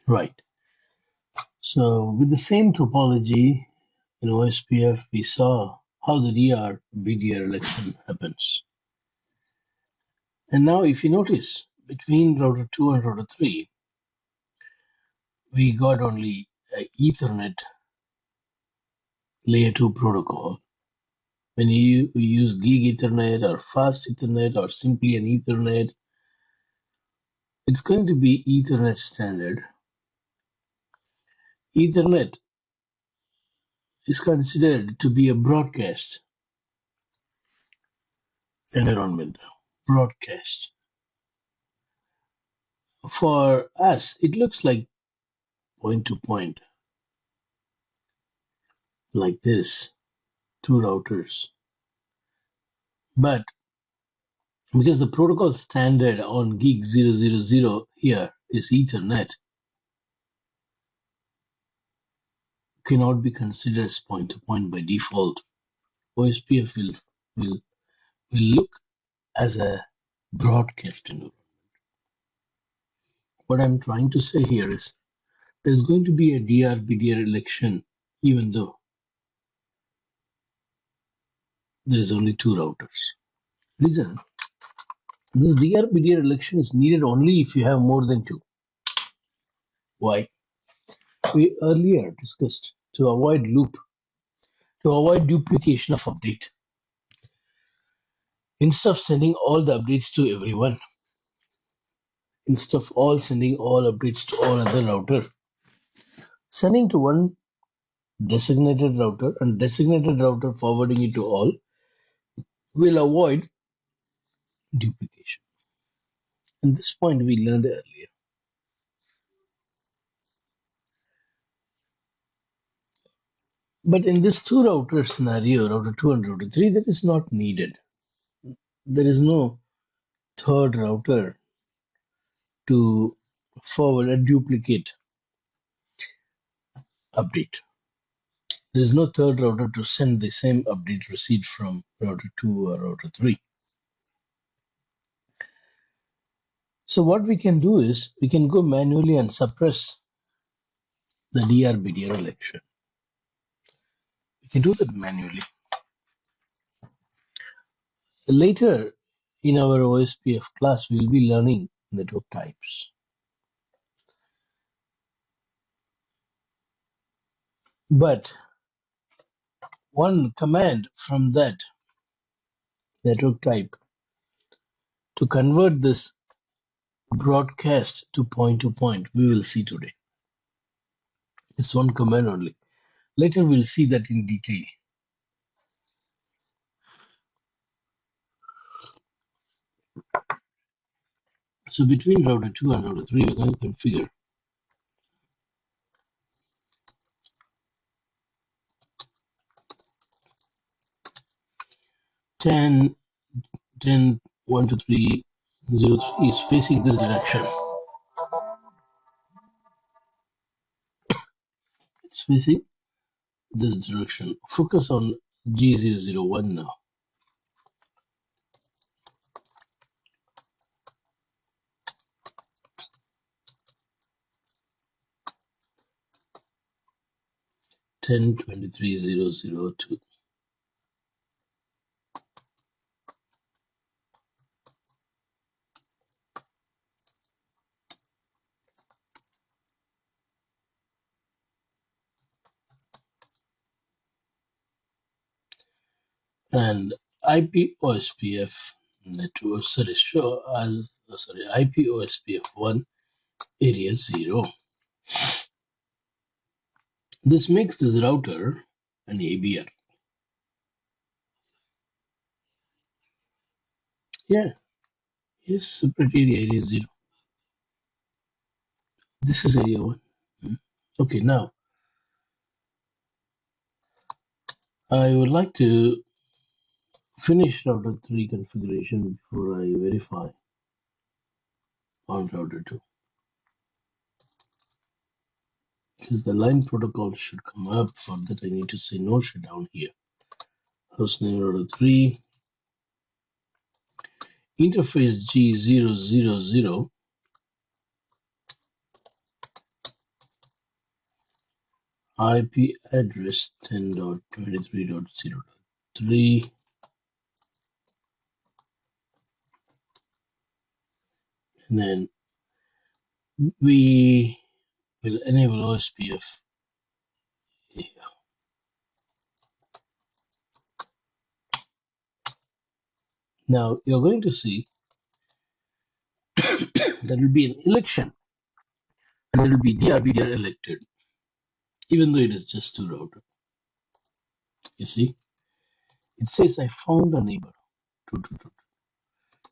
Right. So with the same topology in OSPF, we saw how the DR-BDR election happens. And now if you notice, between router 2 and router 3, we got only a Ethernet layer 2 protocol. When you use gig Ethernet or fast Ethernet or simply an Ethernet, it's going to be Ethernet standard. Ethernet is considered to be a broadcast environment. Broadcast. For us, it looks like point to point, like this, two routers. But because the protocol standard on gig 000 here is Ethernet, cannot be considered as point to point by default. OSPF will look as a broadcast environment. What I'm trying to say here is there's going to be a DR-BDR election even though there is only two routers. Listen, this DR-BDR election is needed only if you have more than two. Why? We earlier discussed to avoid loop, to avoid duplication of update. Instead of sending all the updates to everyone, instead of all sending all updates to all other router, sending to one designated router and designated router forwarding it to all will avoid duplication. And this point we learned earlier. But in this two router scenario, router 2 and router 3, that is not needed. There is no third router to forward a duplicate update. There is no third router to send the same update received from router 2 or router 3. So what we can do is we can go manually and suppress the DR-BDR election. We can do that manually. Later in our OSPF class, we will be learning network types. But one command from that network type to convert this broadcast to point, we will see today. It's one command only. Later we'll see that in detail. So between router 2 and router 3, we're going to configure 10, 1, 2, 3, 0, 3 is facing this direction. It's facing this direction. Focus on G001 now. Ten 23,002. And IP OSPF network, IP OSPF 1 area 0. This makes this router an ABR. Yeah, yes, separate area 0. This is area 1. Okay, now I would like to finish router 3 configuration before I verify on router 2. Because the line protocol should come up. For that I need to say no shutdown here. Hostname router 3. Interface G000. IP address 10.23.0.3, and then we will enable OSPF here. Now you're going to see there will be an election and there will be DRBDR elected, even though it is just two router. You see, it says I found a neighbor.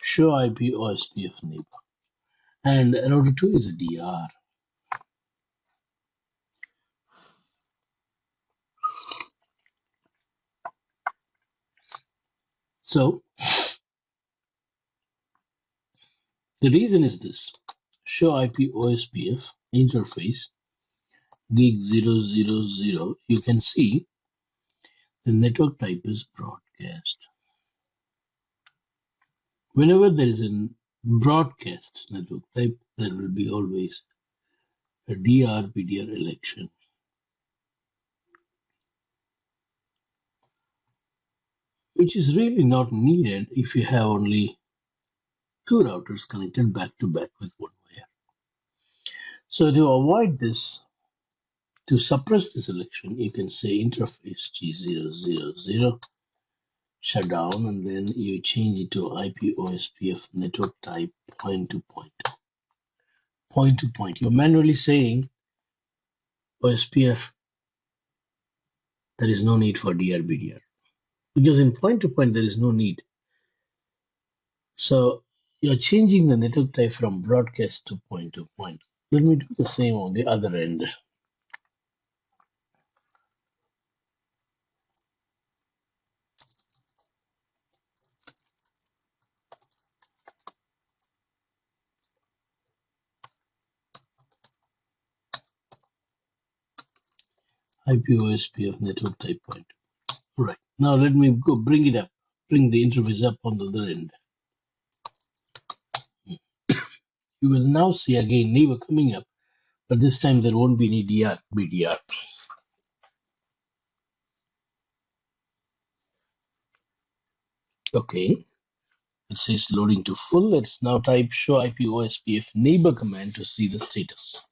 Show IP OSPF neighbor. And router 2 is a DR. So the reason is this. Show IP OSPF interface gig 000. You can see the network type is broadcast. Whenever there is a broadcast network type, there will be always a DR-BDR election, which is really not needed if you have only two routers connected back to back with one wire. So to avoid this, to suppress this election, you can say interface G000 shut down, and then you change it to IP OSPF network type point to point. Point to point. You're manually saying OSPF, there is no need for DR-BDR. Because in point to point, there is no need. So you're changing the network type from broadcast to point to point. Let me do the same on the other end. IP OSPF network type point. All right. Now let me go bring it up. Bring the interface up on the other end. You will now see again neighbor coming up, but this time there won't be any DR-BDR. Okay. It says loading to full. Let's now type show IP OSPF neighbor command to see the status.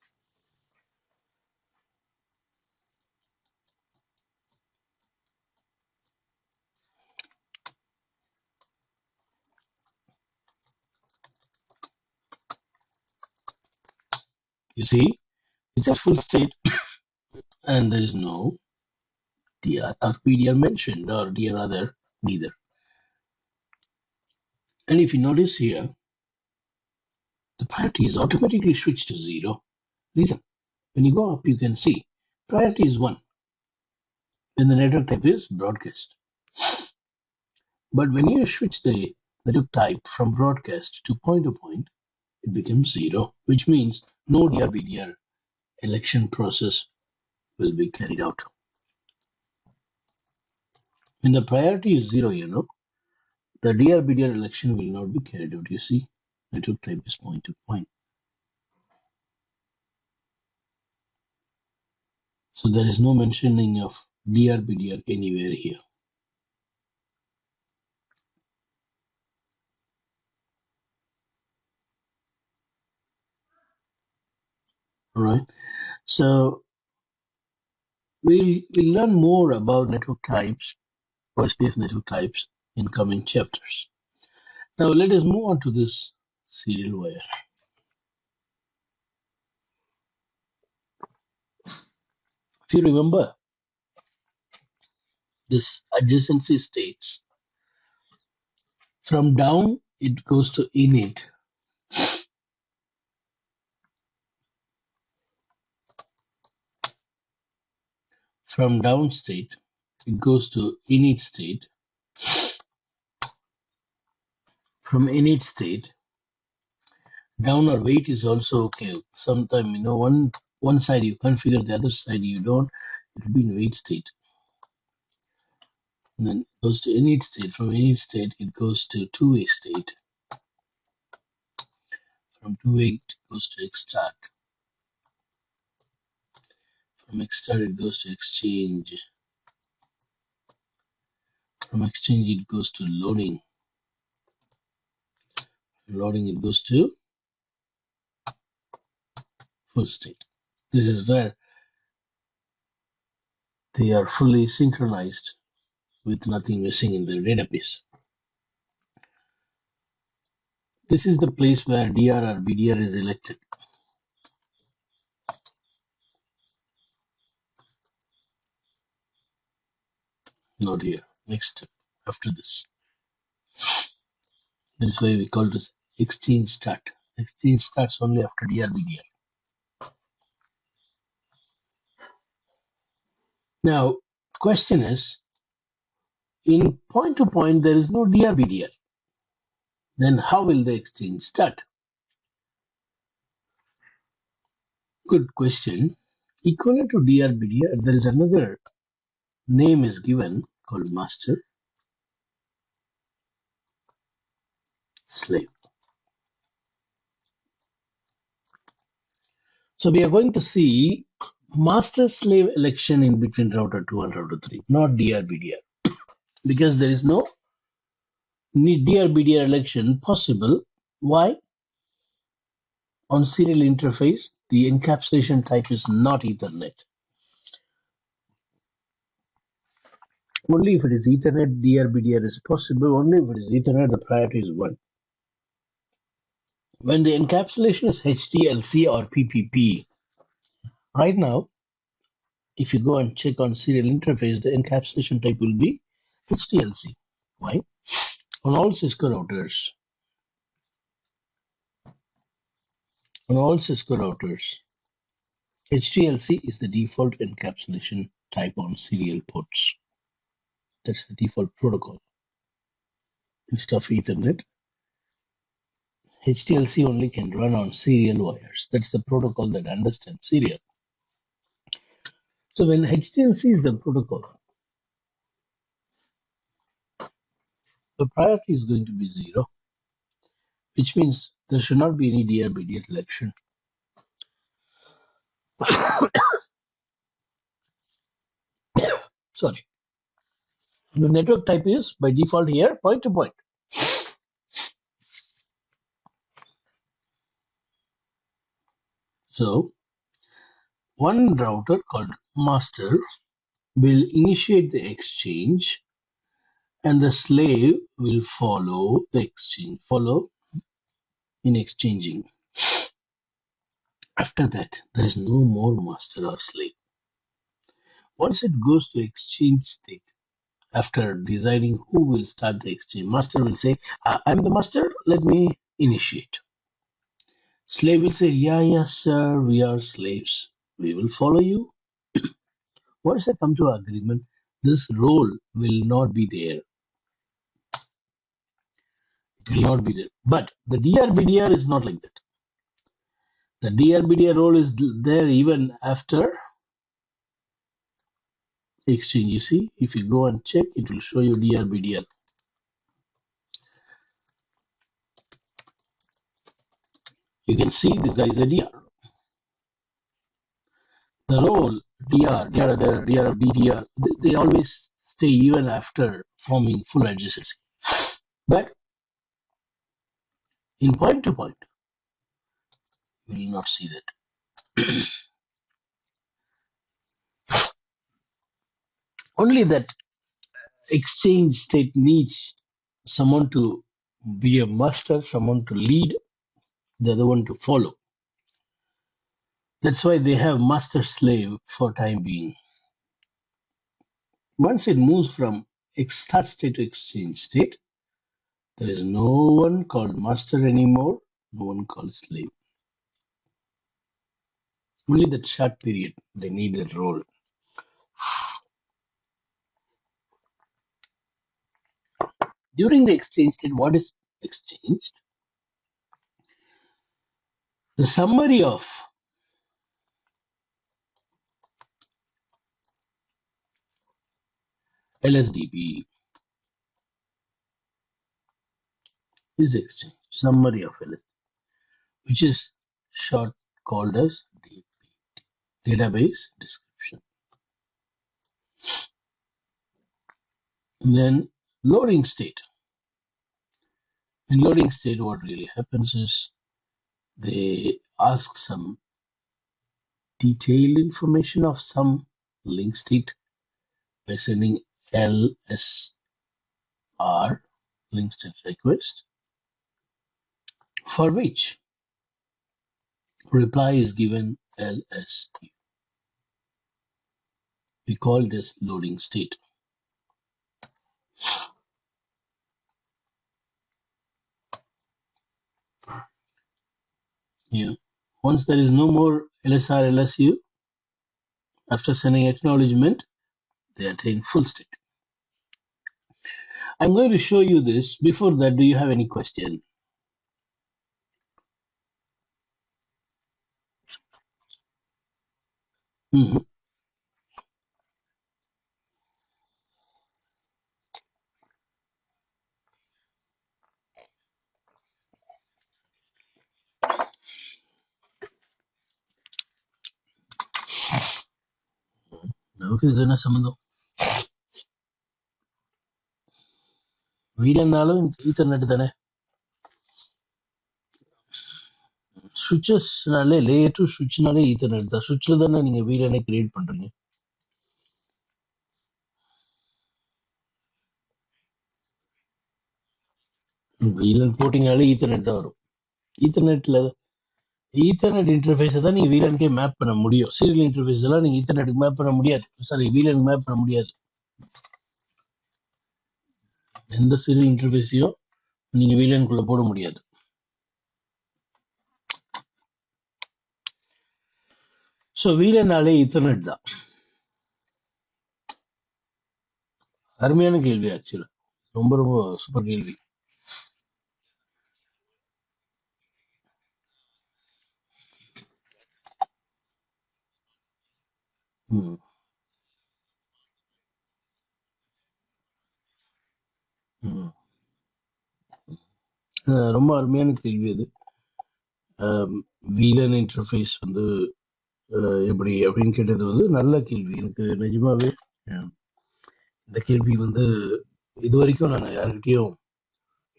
You see, it's at full state and there is no DR or PDR mentioned, or DR other, neither. And if you notice here, the priority is automatically switched to 0. Listen, when you go up, you can see priority is 1 when the network type is broadcast. But when you switch the network type from broadcast to point, it becomes 0, which means no DR-BDR election process will be carried out. When the priority is 0, the DR-BDR election will not be carried out. You see, network type is point to point. So there is no mentioning of DR-BDR anywhere here. All right. So we'll learn more about network types, OSPF network types, in coming chapters. Now let us move on to this serial wire. If you remember, this adjacency states from down it goes to init. From down state it goes to init state. From init state, down or wait is also okay. Sometimes one side you configure, the other side you don't. It will be in wait state. And then it goes to init state. From init state, it goes to two-way state. From two-way, it goes to extract. From external it goes to exchange. From exchange it goes to loading. Loading it goes to full state. This is where they are fully synchronized with nothing missing in the database. This is the place where DR or BDR is elected. Not here. Next step after this. That's why we call this exchange start. Exchange starts only after DR BDR. Now, question is, in point to point there is no DR BDR. Then how will the exchange start? Good question. Equivalent to DR BDR, there is another name is given called master slave. So we are going to see master slave election in between router 2 and router 3, not DR BDR, because there is no DR BDR election possible. Why? On serial interface, the encapsulation type is not Ethernet. Only if it is Ethernet, DR BDR is possible. Only if it is Ethernet, the priority is 1. When the encapsulation is HTLC or PPP, right now, if you go and check on serial interface, the encapsulation type will be HTLC. Why? On all Cisco routers, HTLC is the default encapsulation type on serial ports. That's the default protocol. Instead of Ethernet, HTLC only can run on serial wires. That's the protocol that understands serial. So when HTLC is the protocol, the priority is going to be 0, which means there should not be any DR-BDR election. Sorry. The network type is by default here point to point. So one router called master will initiate the exchange and the slave will follow the exchange, follow in exchanging. After that, there is no more master or slave. Once it goes to exchange state, after deciding who will start the exchange, master will say, I'm the master, let me initiate. Slave will say, yeah, sir, we are slaves. We will follow you. Once they come to agreement, this role will not be there. It will not be there. But the DR-BDR is not like that. The DR-BDR role is there even after exchange. You see, if you go and check, it will show you DR-BDR. You can see this guy is a DR. The role DR, BDR, they always stay even after forming full adjacency. But in point to point, you will not see that. Only that exchange state needs someone to be a master, someone to lead, the other one to follow. That's why they have master slave for time being. Once it moves from start state to exchange state, there is no one called master anymore, no one called slave. Only that short period, they need that role. During the exchange state, what is exchanged? The summary of LSDP is exchanged. Summary of LSDP, which is short called as DP, database description. Then loading state. In loading state, what really happens is they ask some detailed information of some link state by sending LSR, link state request, for which reply is given LSU. We call this loading state. Yeah. Once there is no more LSR, LSU, after sending acknowledgement, they attain full state. I'm going to show you this. Before that, do you have any question? Mm-hmm. நமக்கு இது என்ன சம்பந்தம்? வீலன்னாலும் ethernet தானே. சுவிச்சஸ்னாலே layer to சுவிட்ச்னாலே ethernet தான். சுவிட்ச்ல தானே நீங்க வீலனை create பண்றீங்க. வீலன் போட்டிங்கனாலே ethernet தான் வரும். ஈத்தர்நெட் இன்டர்ஃபேஸை தான் நீங்க வீலனுக்கே மேப் பண்ண முடியும். சீரியல் இன்டர்ஃபேஸ் எல்லாம் நீங்க ஈத்தர்நெட்டுக்கு மேப் பண்ண முடியாது. சாரி, வீலனுக்கு மேப் பண்ண முடியாது. எந்த சீரியல் இன்டர்ஃபேஸையும் நீங்க வீலனுக்குள்ள போட முடியாது. ஸோ வீலனாலே ஈத்தர்நெட் தான். அருமையான கேள்வி. ஆக்சுவலா ரொம்ப ரொம்ப சூப்பர் கேள்வி. ரொம்ப அருமையான கேள்வி அது. வீலன் இன்டர்ஃபேஸ் வந்து எப்படி அப்படின்னு கேட்டது வந்து நல்ல கேள்வி. எனக்கு நிஜமாவே இந்த கேள்வி வந்து இது வரைக்கும் நான் யாருக்கிட்டையும்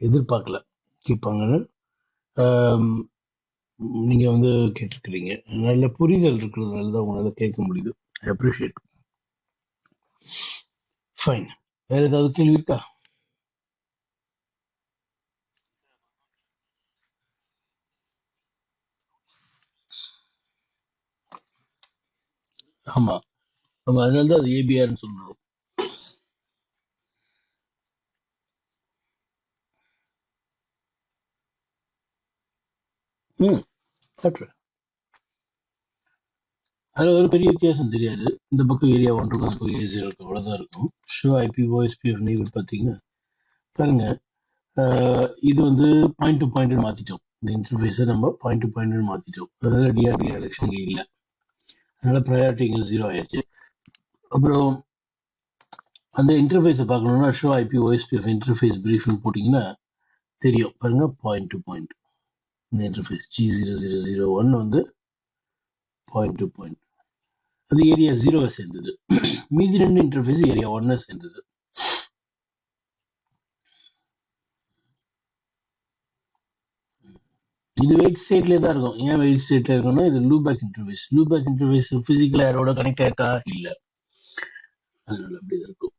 எதிர்பார்க்கல கேட்பாங்கன்னு. நீங்க வந்து கேட்டிருக்கிறீங்க. நல்ல புரிதல் இருக்கிறதுனால தான் உங்களால கேட்க முடியுது. I appreciate. ஃபைன். வேற ஏதாவது கேள்வி இருக்கா? ஆமா ஆமா, அதனாலதான் அது ஏபிஆர்னு சொல்றோம். காட்டுறேன். அதுல ஒரு பெரிய வித்தியாசம் தெரியாது. இந்த பக்கம் ஏரியா 1 இருக்கும், அந்த பக்கம் ஏரியா 0 இருக்கும், அவ்வளவுதான் இருக்கும். ஷோ ஐபி ஓஎஸ்பிஎஃப் நெய்பர் பார்த்தீங்கன்னா பாருங்க, இது வந்து பாயிண்ட் டு பாயிண்ட் மாத்திட்டோம். இந்த இன்டர்ஃபேஸை நம்ம பாயிண்ட் டு பாயிண்ட் மாத்திட்டோம். அதனால டிஆர்டி எலெக்ஷன் இல்லை, அதனால ப்ரையாரிட்டி இங்கே 0 ஆயிடுச்சு. அப்புறம் அந்த இன்டர்ஃபேஸை பார்க்கணும்னா ஷோ ஐபி ஓஎஸ்பிஎஃப் இன்டர்ஃபேஸ் பிரீஃப்னு போட்டிங்கன்னா தெரியும். பாருங்க, பாயிண்ட் டு பாயிண்ட். இந்த இன்டர்ஃபேஸ் G0001 வந்து பாயிண்ட் டு பாயிண்ட், அது ஏரியா 0 சேர்ந்தது. மீதி 2 இன்டர்ஃபேஸ் ஏரியா 1 சேர்ந்தது. இது வெயிட் ஸ்டேட்லேயே தான் இருக்கும். ஏன் வெயிட் ஸ்டேட்ல இருக்கும்னா இது loopback interface. Loopback interface physical யாரோட கனெக்ட் ஆயிருக்கா? இல்ல, அதனால அப்படிதான் இருக்கும்.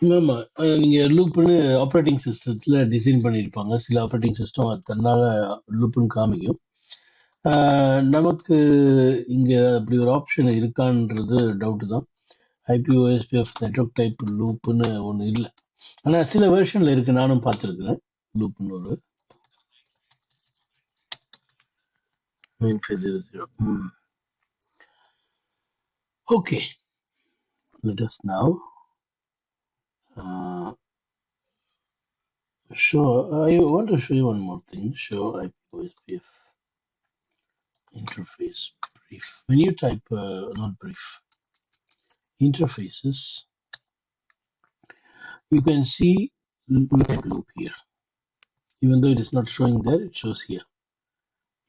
ஆமா, நீங்க லூப்னு ஆப்ரேட்டிங் சிஸ்டத்துல டிசைன் பண்ணியிருப்பாங்க. சில ஆப்ரேட்டிங் சிஸ்டம் தன்னால லூப்னு காமிக்கும். நமக்கு இங்க அப்படி ஒரு ஆப்ஷன் இருக்கான்றது டவுட் தான். ஐபிஓஎஸ்பிஎஃப் நெட்வொர்க் டைப் லூப்னு ஒன்று இல்லை, ஆனா சில வெர்ஷன்ல இருக்கு. நானும் பார்த்துருக்கிறேன் லூப்னு ஒரு 9500. Okay, let us now show. I want to show you one more thing. Show IPOSPF interface brief. When you type not brief, interfaces, you can see loop here. Even though it is not showing there, it shows here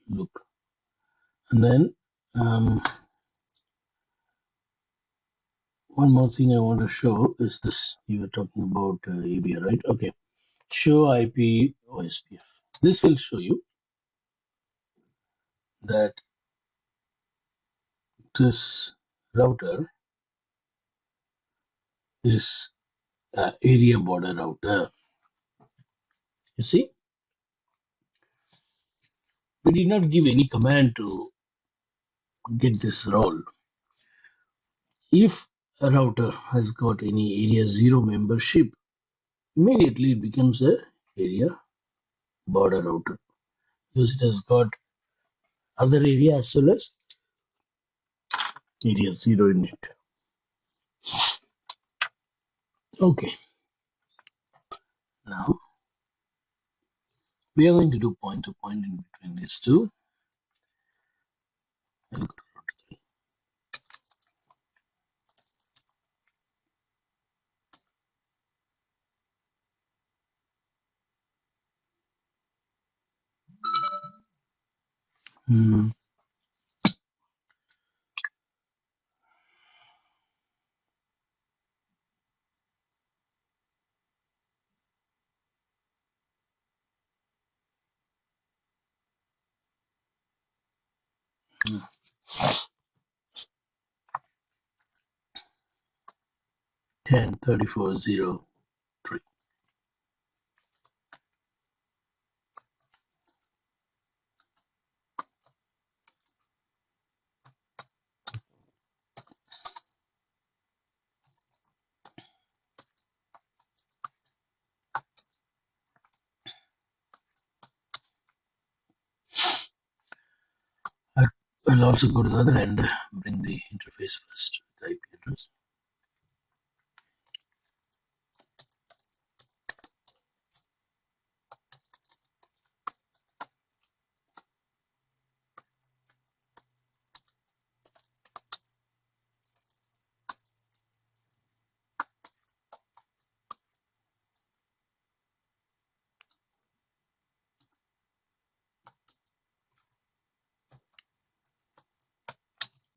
loop. And then One more thing I want to show is this. You were talking about ABA, right? Okay. Show IP OSPF. This will show you that this router is area border router. You see, we did not give any command to get this role. If a router has got any area 0 membership, immediately it becomes a area border router because it has got other area as well as area 0 in it. Okay, now we are going to do point to point in between these two. 10.34.03. I'll also go to the other end, bring the interface first, the IP address.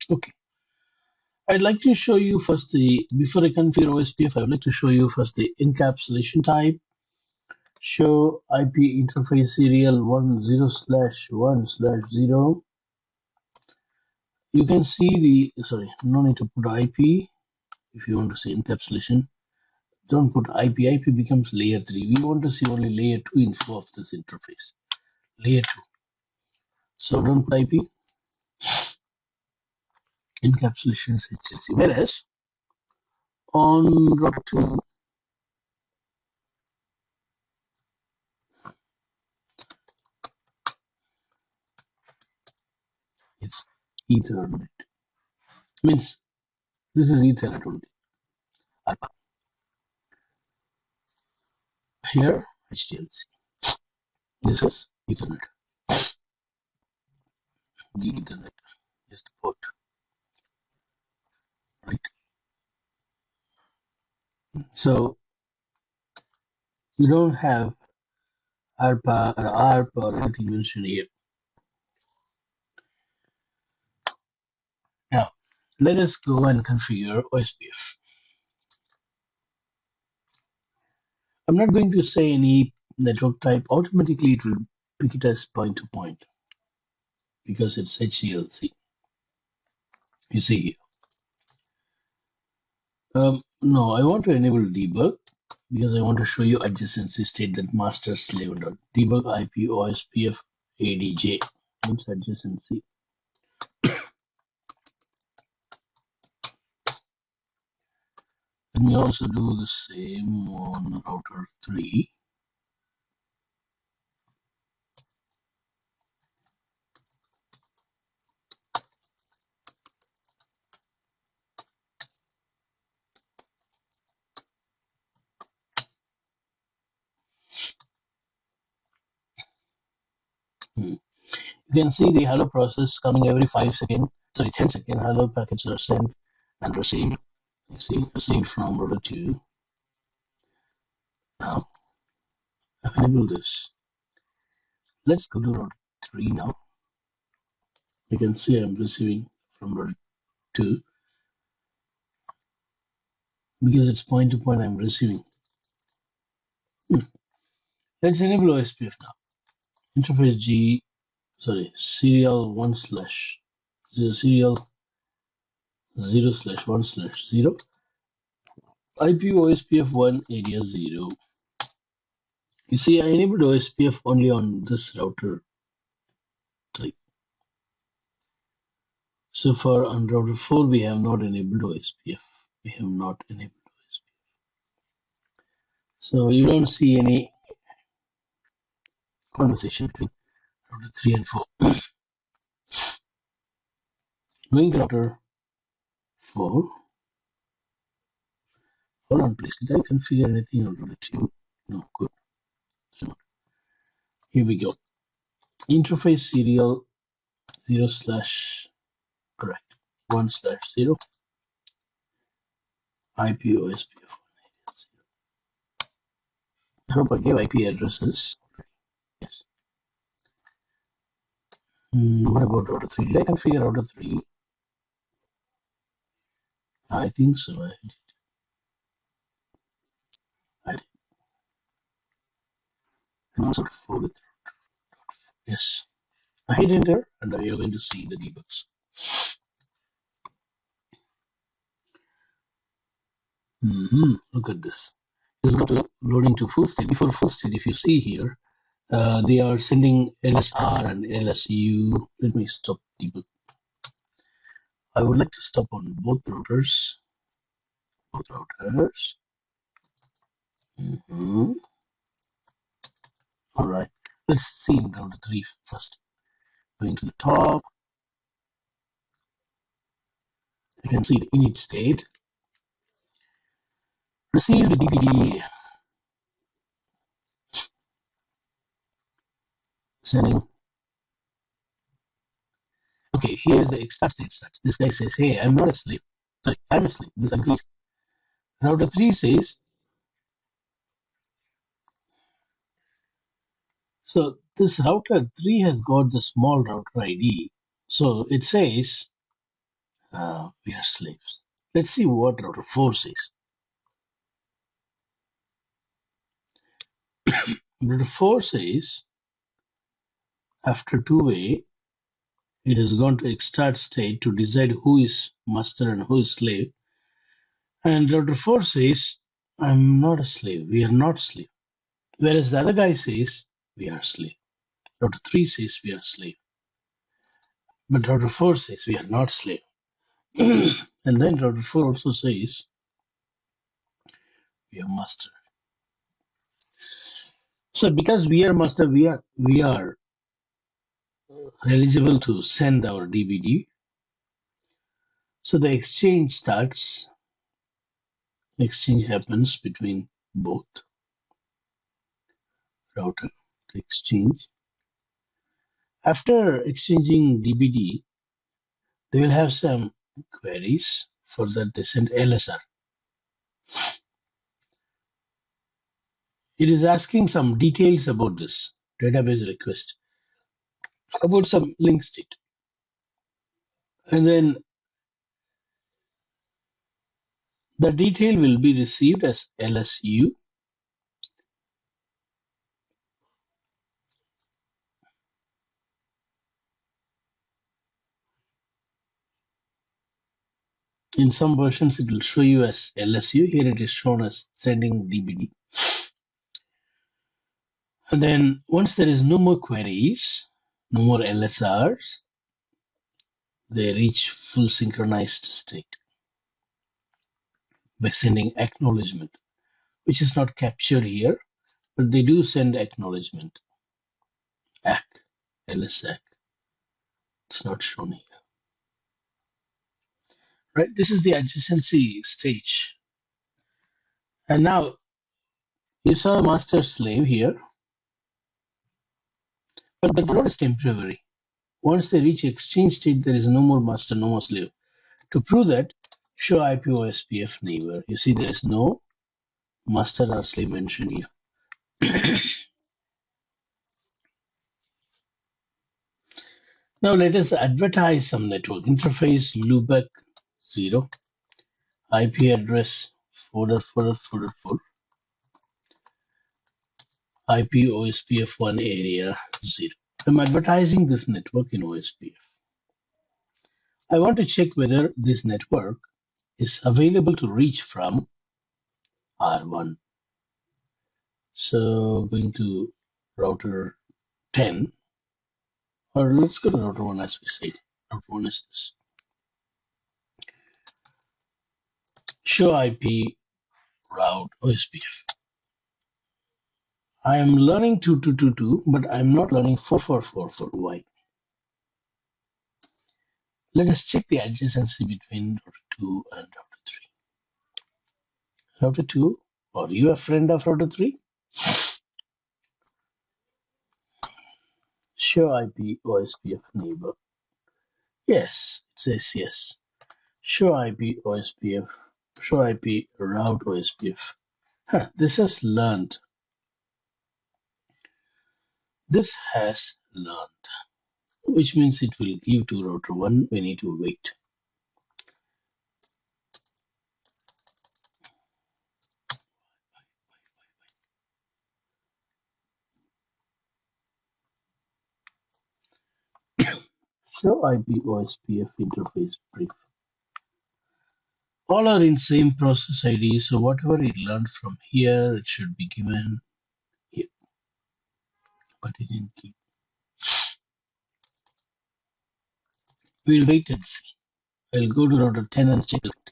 Okay. I'd like to show you first before I configure OSPF, I would like to show you first the encapsulation type. Show IP interface serial 10/1/0. You can see sorry, no need to put IP if you want to see encapsulation. Don't put IP. IP becomes layer 3. We want to see only layer 2 info of this interface. Layer 2. So don't put IP. Encapsulation is HLC. Whereas on route 2, it's Ethernet. Means this is Ethernet only. Here, HDLC. This is Ethernet. The Ethernet is the port, right? So you don't have ARPA or ARP or anything mentioned here. Now, let us go and configure OSPF. I'm not going to say any network type. Automatically, it will pick it as point to point because it's HCLC. You see here. No, I want to enable debug because I want to show you adjacency state that master slave under debug IP OSPF ADJ. Oops, adjacency. Let me also do the same on router 3. You can see the hello process coming every 5 seconds. Sorry, 10 seconds. Hello packets are sent and received. You see, received from router 2. Now, enable this. Let's go to router 3 now. You can see I'm receiving from router 2. because it's point to point I'm receiving. Let's enable OSPF now. Interface serial 1 slash 0, serial 0 slash 1 slash 0, IP OSPF 1 area 0. You see, I enabled OSPF only on this router 3. So far on router 4, we have not enabled OSPF. We have not enabled OSPF. So you don't see any conversation between router 3 and 4. Going to router 4. Hold on, please. Did I configure anything on router 2? No, good. So here we go. Interface serial 0 slash, correct, 1 slash 0, IP OSPF. I hope I gave IP addresses. Yes. What about router 3? Did I configure router 3? I think so. I did. And also 4 with, yes. I hit enter and you're going to see the debugs. Look at this. This got loading to full state. Before full state, if you see here, they are sending LSR and LSU. Let me stop debug. I would like to stop on both routers. Both routers. All right. Let's see router 3 first. Going to the top. You can see the init state. Receive the DPD. Sending. Okay, here's the start state starts. This guy says, hey, I'm not a slave. Sorry, I'm a slave. This agrees. Router 3 says, so this router 3 has got the small router ID. So it says, we are slaves. Let's see what router 4 says. Router 4 says, after two-way, it has gone to start state to decide who is master and who is slave. And router 4 says, I'm not a slave. We are not slave. Whereas the other guy says, we are slave. Router 3 says, we are slave. But router 4 says, we are not slave. And then router 4 also says, we are master. So because we are master, we are eligible to send our DBD. So the exchange starts. Exchange happens between both router, the exchange. After exchanging DBD, they will have some queries. For that, they send LSR. It is asking some details about this database request, about some link state. And then the detail will be received as LSU. In some versions, it will show you as LSU. Here it is shown as sending DBD. And then once there is no more queries, no more LSRs, they reach full synchronized state by sending acknowledgement, which is not captured here, but they do send acknowledgement. ACK, LSAC. It's not shown here. Right, this is the adjacency stage. And now you saw master slave here, but the load is temporary. Once they reach exchange state, there is no more master, no more slave. To prove that, show IP OSPF neighbor. You see there is no master or slave mentioned here. Now let us advertise some network interface loopback 0, IP address folder, IP OSPF1 area 0. I'm advertising this network in OSPF. I want to check whether this network is available to reach from R1. So going to router 10, or let's go to router 1 as we said. Router 1 is this. Show IP route OSPF. I am learning 2222, but I'm not learning 4444. Why? Let us check the adjacency between router 2 and router 3. Router 2, are you a friend of router 3? Show IP OSPF neighbor. Yes, it says yes. Show IP OSPF. Show IP route OSPF. This has learned. This has learned, which means it will give to router 1. We need to wait. Show IP OSPF interface brief. All are in same process ID, so whatever it learned from here, it should be given here, but it didn't keep. We'll wait and see. I'll go to router 10 and check it.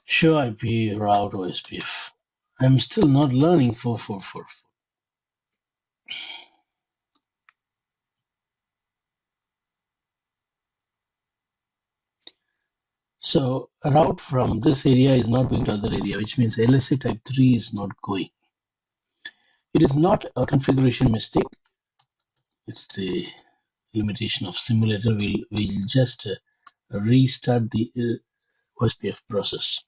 Show IP route OSPF. I'm still not learning 4444. So a route from this area is not going to other area, which means LSA type 3 is not going. It is not a configuration mistake. It's the limitation of simulator. We'll just restart the OSPF process.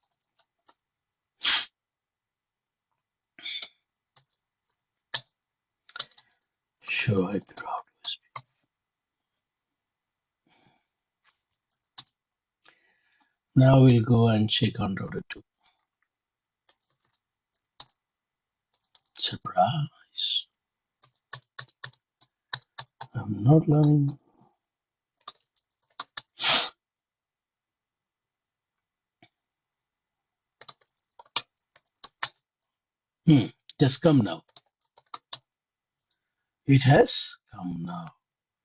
Show IP route OSPF. Now we'll go and check on router 2. Surprise. I'm not learning. It has come now. It has come now.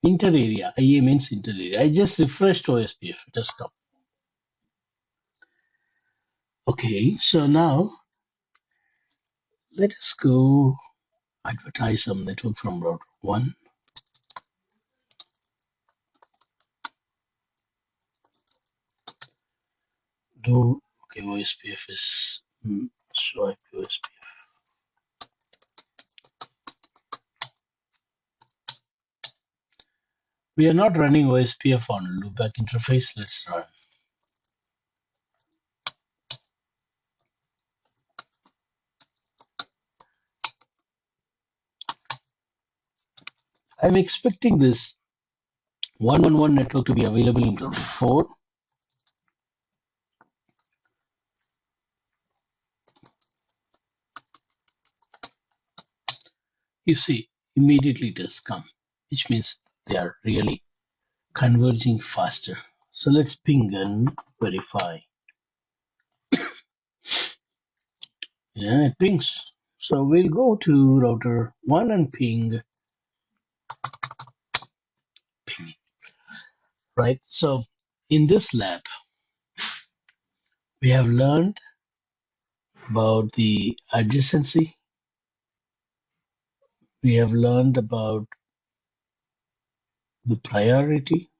Inter area. IA means inter area. I just refreshed OSPF. It has come. Okay, so now let us go advertise some network from router 1. Okay, OSPF is show IP OSPF. We are not running OSPF on loopback interface. Let's run. I'm expecting this 111 network to be available in router 4. You see, immediately it has come, which means they are really converging faster. So let's ping and verify. Yeah, it pings. So we'll go to router 1 and ping. Right. So in this lab, we have learned about the adjacency. We have learned about the priority.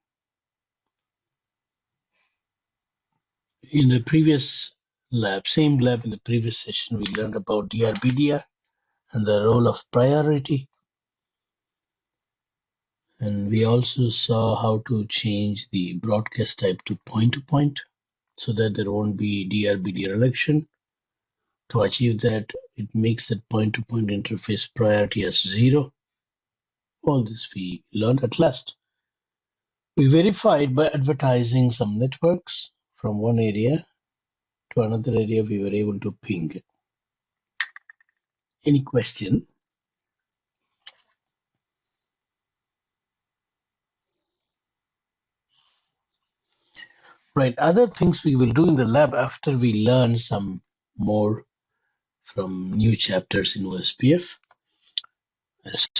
In the previous lab, same lab in the previous session, we learned about DRBDR and the role of priority. And we also saw how to change the broadcast type to point so that there won't be DRBDR election. To achieve that, it makes that point-to-point interface priority as 0. All this we learned at last. We verified by advertising some networks from one area to another area we were able to ping. Any question? Right, other things we will do in the lab after we learn some more from new chapters in OSPF.